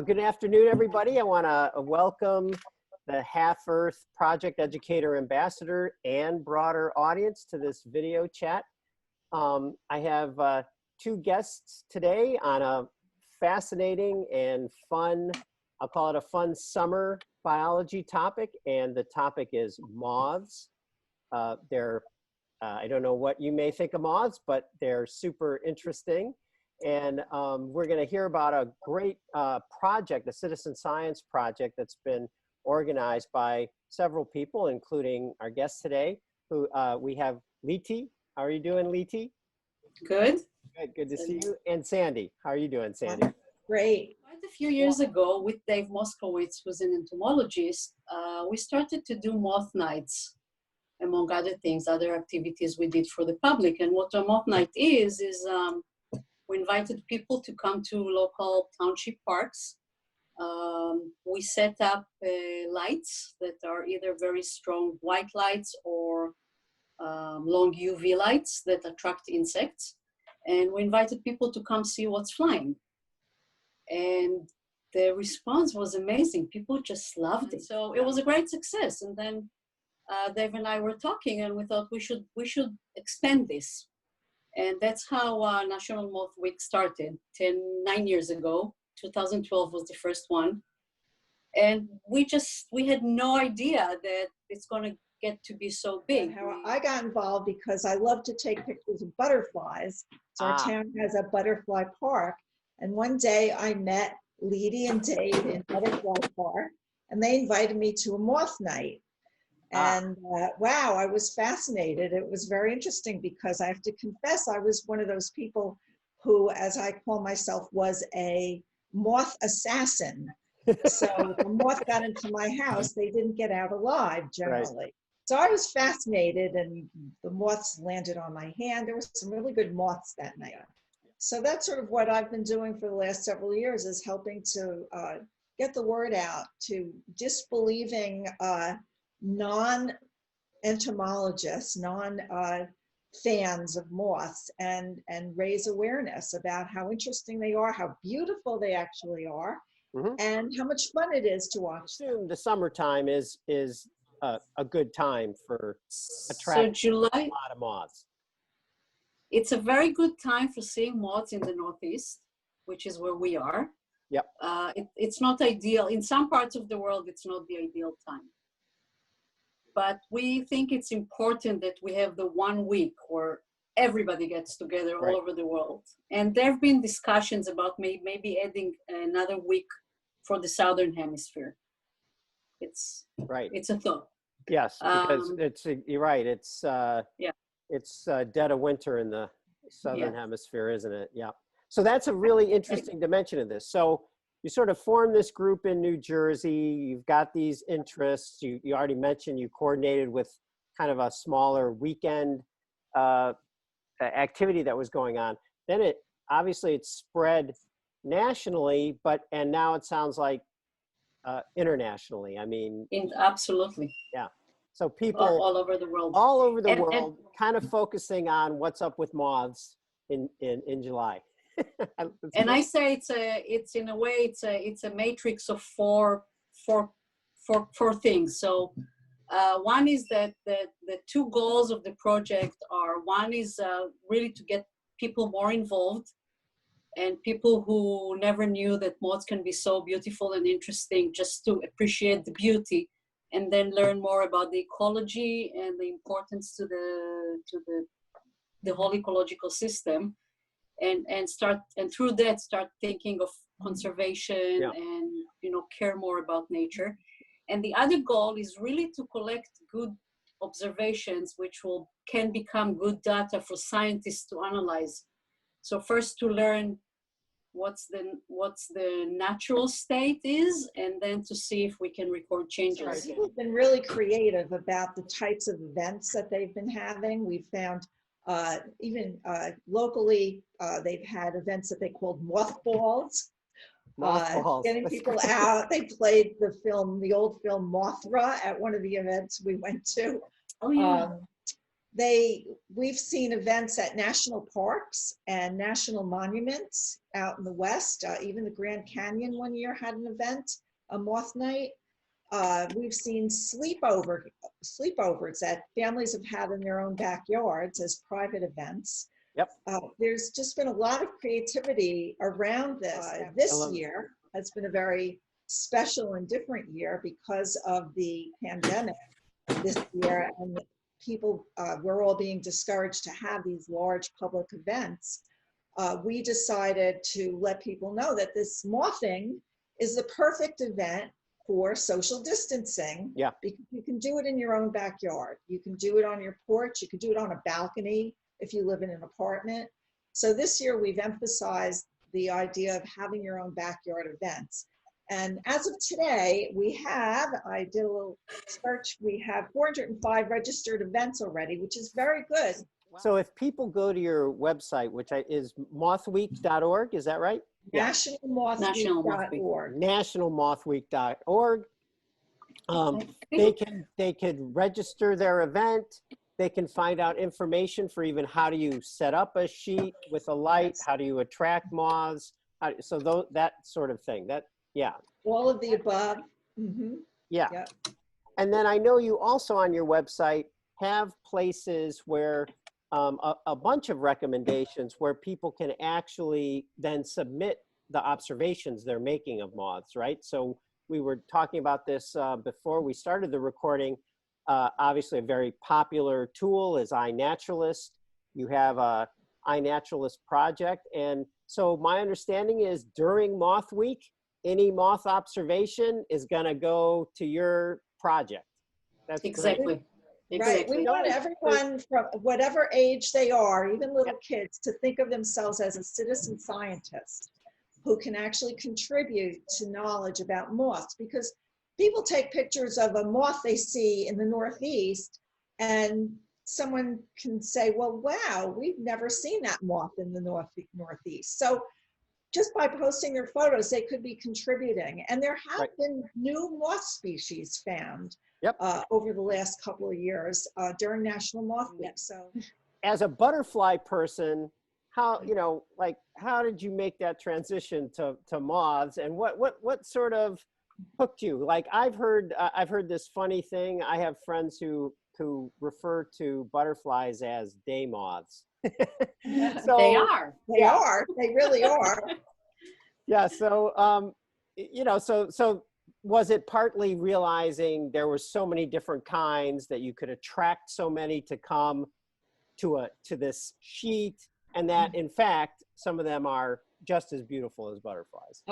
Good afternoon, everybody. I want to welcome the Half Earth Project Educator Ambassador and broader audience to this video chat. I have two guests today on a fascinating and fun, I'll call it a fun summer biology topic, and the topic is moths. I don't know what you may think of moths, but they're super interesting. And we're going to hear about a great project, a citizen science project that's been organized by several people, including our guest today, who we have Liti. How are you doing, Liti? Good. Good to see you. And Sandy. How are you doing, Sandy? Great. Quite a few years ago, with Dave Moskowitz, who's an entomologist, we started to do moth nights, among other things, other activities we did for the public. And what a moth night is we invited people to come to local township parks. We set up lights that are either very strong white lights or long UV lights that attract insects. And we invited people to come see what's flying. And the response was amazing. People just loved it. So it was a great success. And then Dave and I were talking, and we thought we should expand this. And that's how National Moth Week started 9 years ago. 2012 was the first one. And we had no idea that it's going to get to be so big. And how I got involved because I love to take pictures of butterflies. So our town has a butterfly park. And one day I met Liti and Dave in Butterfly Park, and they invited me to a moth night. And wow, I was fascinated. It was very interesting because I have to confess, I was one of those people who, as I call myself, was a moth assassin. So if a moth got into my house, they didn't get out alive generally. Right. So I was fascinated, and the moths landed on my hand. There were some really good moths that night. So that's sort of what I've been doing for the last several years, is helping to get the word out to disbelieving non-entomologists, non-fans of moths, and raise awareness about how interesting they are, how beautiful they actually are, and how much fun it is to watch them. The summertime is a good time for attracting a lot of moths. It's a very good time for seeing moths in the Northeast, which is where we are. Yep. It's not ideal. In some parts of the world, it's not the ideal time. But we think it's important that we have the 1 week where everybody gets together all over the world. And there have been discussions about maybe adding another week for the Southern Hemisphere. It's a thought. Yes, because you're right. It's dead of winter in the Southern Hemisphere, isn't it? Yeah. So that's a really interesting dimension of this. So you sort of formed this group in New Jersey. You've got these interests. You already mentioned you coordinated with kind of a smaller weekend activity that was going on. Then it spread nationally, and now it sounds like internationally. I mean, absolutely. Yeah. So people all over the world, and kind of focusing on what's up with moths in July. And I say it's in a way it's a matrix of four things. So one is that the two goals of the project are, one is really to get people more involved, and people who never knew that moths can be so beautiful and interesting, just to appreciate the beauty, and then learn more about the ecology and the importance to the whole ecological system. And through that start thinking of conservation and care more about nature. And the other goal is really to collect good observations, which can become good data for scientists to analyze. So first to learn what's the natural state is, and then to see if we can record changes. Right. People have been really creative about the types of events that they've been having. We've found even locally, they've had events that they called mothballs. Getting people out. They played the old film Mothra at one of the events we went to. Oh yeah. we've seen events at national parks and national monuments out in the West. Even the Grand Canyon one year had an event, a moth night. We've seen sleepovers that families have had in their own backyards as private events. Yep. There's just been a lot of creativity around this. This year has been a very special and different year because of the pandemic this year, and people, we're all being discouraged to have these large public events. We decided to let people know that this mothing is the perfect event for social distancing. Yeah. Because you can do it in your own backyard. You can do it on your porch. You can do it on a balcony if you live in an apartment. So this year we've emphasized the idea of having your own backyard events. And as of today, I did a little search, we have 405 registered events already, which is very good. So if people go to your website, which is mothweek.org, is that right? Nationalmothweek.org. Nationalmothweek.org. They could register their event. They can find out information for even how do you set up a sheet with a light, how do you attract moths, that sort of thing. Yeah. All of the above. Mm-hmm. Yeah. Yep. And then I know you also on your website have places where a bunch of recommendations where people can actually then submit the observations they're making of moths, right? So we were talking about this before we started the recording. Obviously, a very popular tool is iNaturalist. You have a iNaturalist project. And so my understanding is during Moth Week, any moth observation is going to go to your project. That's exactly. correct? Right. We want everyone from whatever age they are, even little kids, to think of themselves as a citizen scientist who can actually contribute to knowledge about moths, because people take pictures of a moth they see in the Northeast and someone can say, well, wow, we've never seen that moth in the Northeast. So just by posting their photos, they could be contributing. And there have been new moth species found over the last couple of years during National Moth Week. So, as a butterfly person, how did you make that transition to moths, and what sort of hooked you? Like I've heard this funny thing. I have friends who refer to butterflies as day moths. So, they are. They really are. Yeah. So, so was it partly realizing there were so many different kinds that you could attract so many to come to this sheet, and that in fact, some of them are just as beautiful as butterflies?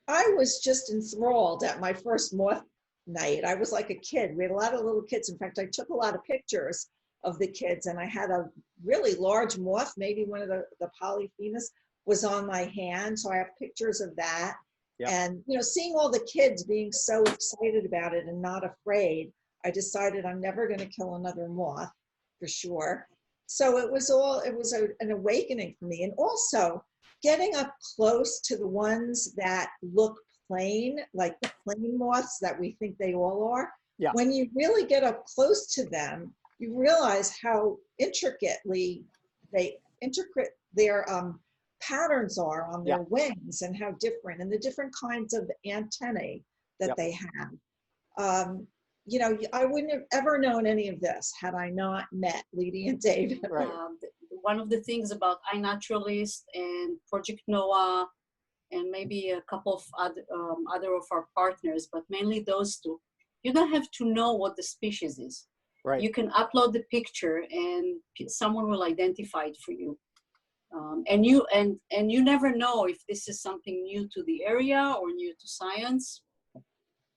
I was just enthralled at my first moth night. I was like a kid. We had a lot of little kids. In fact, I took a lot of pictures of the kids, and I had a really large moth, maybe one of the Polyphemus was on my hand. So I have pictures of that. Yep. And, seeing all the kids being so excited about it and not afraid, I decided I'm never going to kill another moth for sure. So it was an awakening for me. And also getting up close to the ones that look plain, like the plain moths that we think they all are. Yeah. When you really get up close to them, you realize how intricate their patterns are on their wings, and how different, and the different kinds of antennae that they have. I wouldn't have ever known any of this had I not met Leedy and David. Right. One of the things about iNaturalist and Project Noah, and maybe a couple of other of our partners, but mainly those two, you don't have to know what the species is. Right. You can upload the picture and someone will identify it for you. And you never know if this is something new to the area or new to science.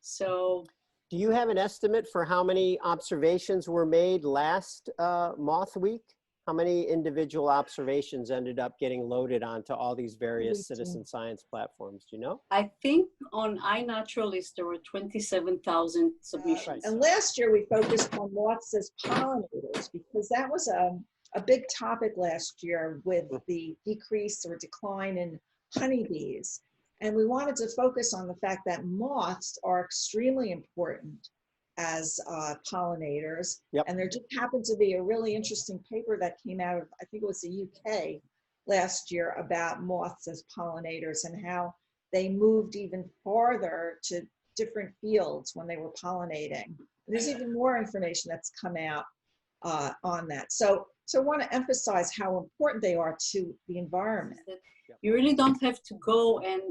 So, do you have an estimate for how many observations were made last Moth Week? How many individual observations ended up getting loaded onto all these various citizen science platforms? Do you know? I think on iNaturalist there were 27,000 submissions. Right. And last year we focused on moths as pollinators, because that was a big topic last year with the decrease or decline in honeybees. And we wanted to focus on the fact that moths are extremely important as pollinators. Yep. And there just happened to be a really interesting paper that came out of, I think it was the UK last year, about moths as pollinators and how they moved even farther to different fields when they were pollinating. There's even more information that's come out on that. So I want to emphasize how important they are to the environment. You really don't have to go and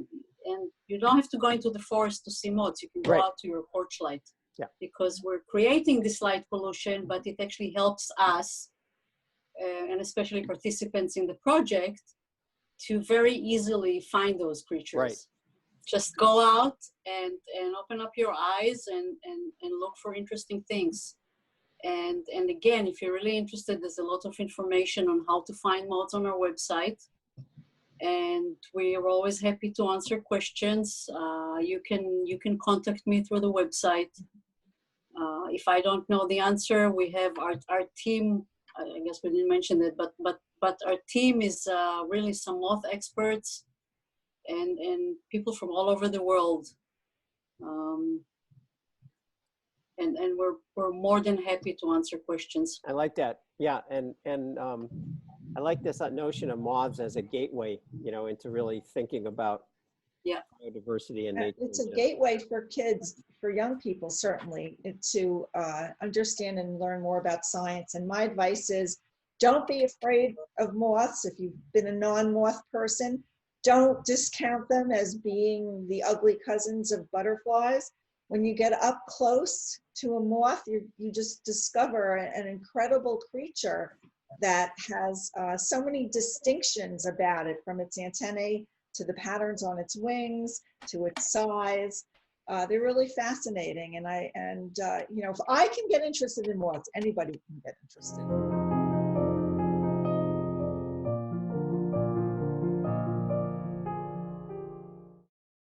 you don't have to go into the forest to see moths. You can go Right. out to your porch light. Yeah. Because we're creating this light pollution, but it actually helps us, and especially participants in the project, to very easily find those creatures. Right. Just go out and open up your eyes and look for interesting things. And again, if you're really interested, there's a lot of information on how to find moths on our website. And we are always happy to answer questions. You can contact me through the website. If I don't know the answer, we have our team. I guess we didn't mention it, but our team is really some moth experts and people from all over the world. And we're more than happy to answer questions. I like that. Yeah, and I like this notion of moths as a gateway, you know, into really thinking about biodiversity and nature. It's a gateway for kids, for young people certainly, to understand and learn more about science. And my advice is, don't be afraid of moths. If you've been a non-moth person, don't discount them as being the ugly cousins of butterflies. When you get up close to a moth, you just discover an incredible creature that has so many distinctions about it, from its antennae to the patterns on its wings to its size. They're really fascinating. And you know, if I can get interested in moths, anybody can get interested.